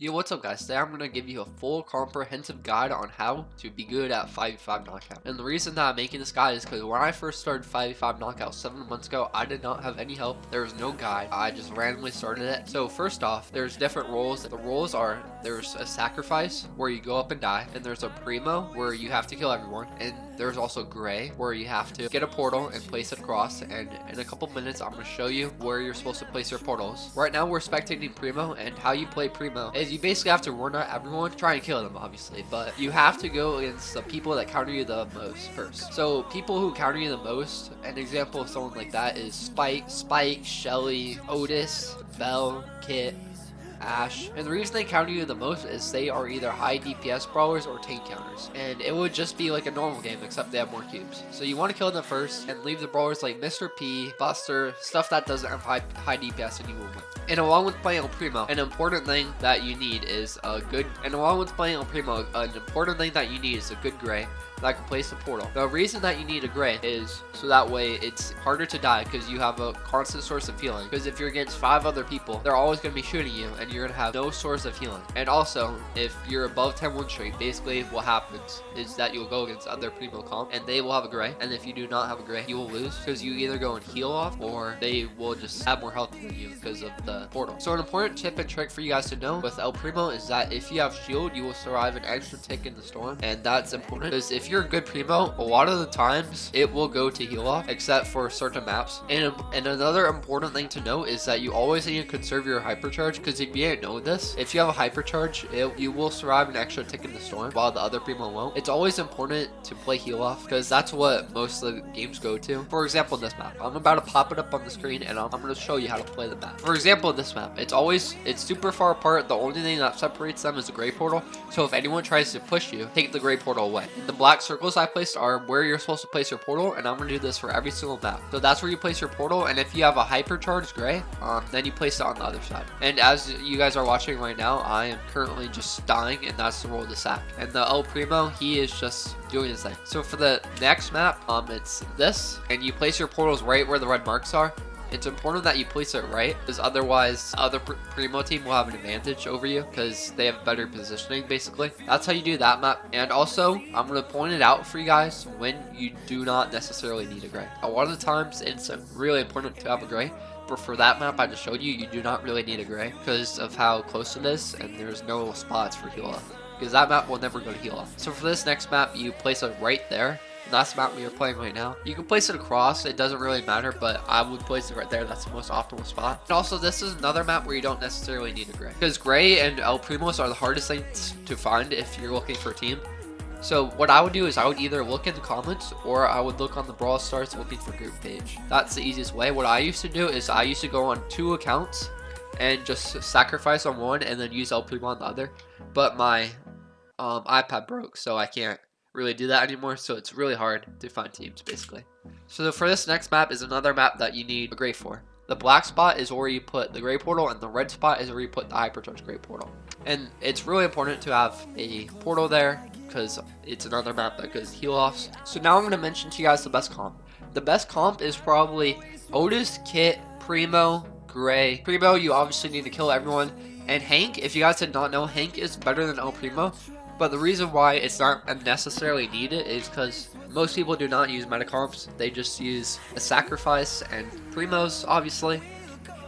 Yo, what's up guys? Today I'm going to give you a full comprehensive guide on how to be good at 5v5 knockout. And the reason that I'm making this guide is because when I first started 5v5 knockout 7 months ago, I did not have any help. There was no guide. I just randomly started it. So first off, there's different roles. The roles are, there's a sacrifice where you go up and die, and there's a primo where you have to kill everyone, and there's also gray where you have to get a portal and place it across. And in a couple minutes I'm going to show you where you're supposed to place your portals. Right now we're spectating primo, and how you play primo is you basically have to run at everyone, try and kill them obviously, but you have to go against the people that counter you the most first. So people who counter you the most, an example of someone like that is Spike, Shelly, Otis, Bell, Kit, Ash. And the reason they counter you the most is they are either high DPS brawlers or tank counters, and it would just be like a normal game except they have more cubes. So you want to kill them first and leave the brawlers like Mr. P, Buster, stuff that doesn't have high DPS, and you will win. And along with playing El Primo, an important thing that you need is a good gray that can place the portal. The reason that you need a gray is so that way it's harder to die because you have a constant source of healing. Because if you're against 5 other people, they're always going to be shooting you and you're going to have no source of healing. And also, if you're above 10 win streak, basically what happens is that you'll go against other primo comp and they will have a gray. And if you do not have a gray, you will lose because you either go and heal off or they will just have more health than you because of the portal. So an important tip and trick for you guys to know with El Primo is that if you have shield, you will survive an extra tick in the storm. And that's important because if you're a good primo, a lot of the times it will go to heal off except for certain maps. And another important thing to note is that you always need to conserve your hypercharge, because if you didn't know this, if you have a hypercharge, you will survive an extra tick in the storm while the other primo won't. It's always important to play heal off because that's what most of the games go to. For example, in this map, I'm about to pop it up on the screen and I'm going to show you how to play the map. For example, in this map, it's super far apart. The only thing that separates them is the gray portal. So if anyone tries to push you, take the gray portal away. The black circles I placed are where you're supposed to place your portal, and I'm going to do this for every single map. So that's where you place your portal, and if you have a hypercharged gray, then you place it on the other side. And as you guys are watching right now, I am currently just dying, and that's the role of the sack. And the El Primo, he is just doing his thing. So for the next map, it's this, and you place your portals right where the red marks are. It's important that you place it right, because otherwise other primo team will have an advantage over you because they have better positioning. Basically, that's how you do that map. And also, I'm going to point it out for you guys when you do not necessarily need a gray. A lot of the times it's really important to have a gray, but for that map I just showed you, you do not really need a gray because of how close it is, and there's no spots for heal off because that map will never go to heal off. So for this next map, you place it right there. That's the map we are playing right now. You can place it across, it doesn't really matter, but I would place it right there. That's the most optimal spot. And also, this is another map where you don't necessarily need a gray, because gray and El Primos are the hardest things to find if you're looking for a team. So what I would do is I would either look in the comments or I would look on the Brawl Stars looking for group page. That's the easiest way. What I used to do is I used to go on 2 accounts and just sacrifice on one and then use El Primo on the other. But my iPad broke, so I can't really do that anymore, so it's really hard to find teams basically. So for this next map is another map that you need a gray for. The black spot is where you put the gray portal, and the red spot is where you put the hypercharged gray portal. And it's really important to have a portal there because it's another map that goes heal offs. So now I'm going to mention to you guys the best comp. The best comp is probably Otis, Kit, Primo, Gray. Primo, you obviously need to kill everyone, and Hank. If you guys did not know, Hank is better than El Primo. But the reason why it's not necessarily needed is because most people do not use metacomps. They just use a sacrifice and primos, obviously.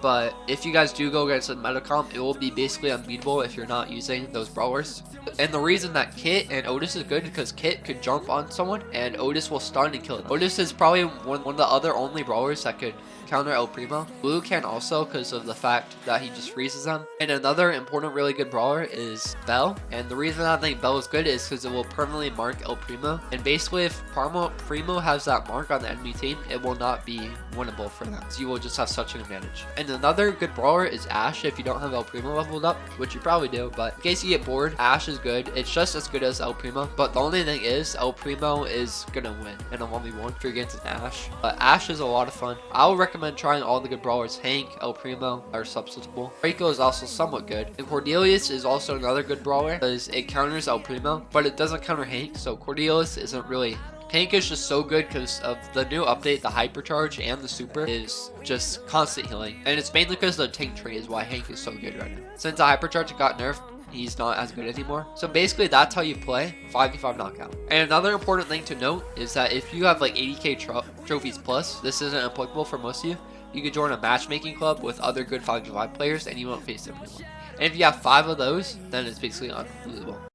But if you guys do go against a metacomp, it will be basically unbeatable if you're not using those brawlers. And the reason that Kit and Otis is good is because Kit could jump on someone and Otis will stun and kill them. Otis is probably one of the other only brawlers that could counter El Primo. Blue can also because of the fact that he just freezes them. And another important really good brawler is Bell. And the reason I think Bell is good is because it will permanently mark El Primo. And basically if Primo has that mark on the enemy team, it will not be winnable for them. So you will just have such an advantage. And another good brawler is Ash if you don't have El Primo leveled up, which you probably do. But in case you get bored, Ash is good. It's just as good as El Primo. But the only thing is El Primo is going to win in a 1v1 if you're against an Ash. But Ash is a lot of fun. I would recommend trying all the good brawlers. Hank, El Primo are substitutable. Draco is also somewhat good. And Cordelius is also another good brawler because it counters El Primo, but it doesn't counter Hank. So Cordelius isn't really Hank is just so good because of the new update. The hypercharge and the super is just constant healing, and it's mainly because the tank tree is why Hank is so good right now. Since the hypercharge got nerfed, he's not as good anymore. So basically that's how you play 5v5 knockout. And another important thing to note is that if you have like 80k trophies plus, this isn't applicable for most of you. You could join a matchmaking club with other good 5v5 players and you won't face them anymore. And if you have 5 of those, then it's basically unlosable.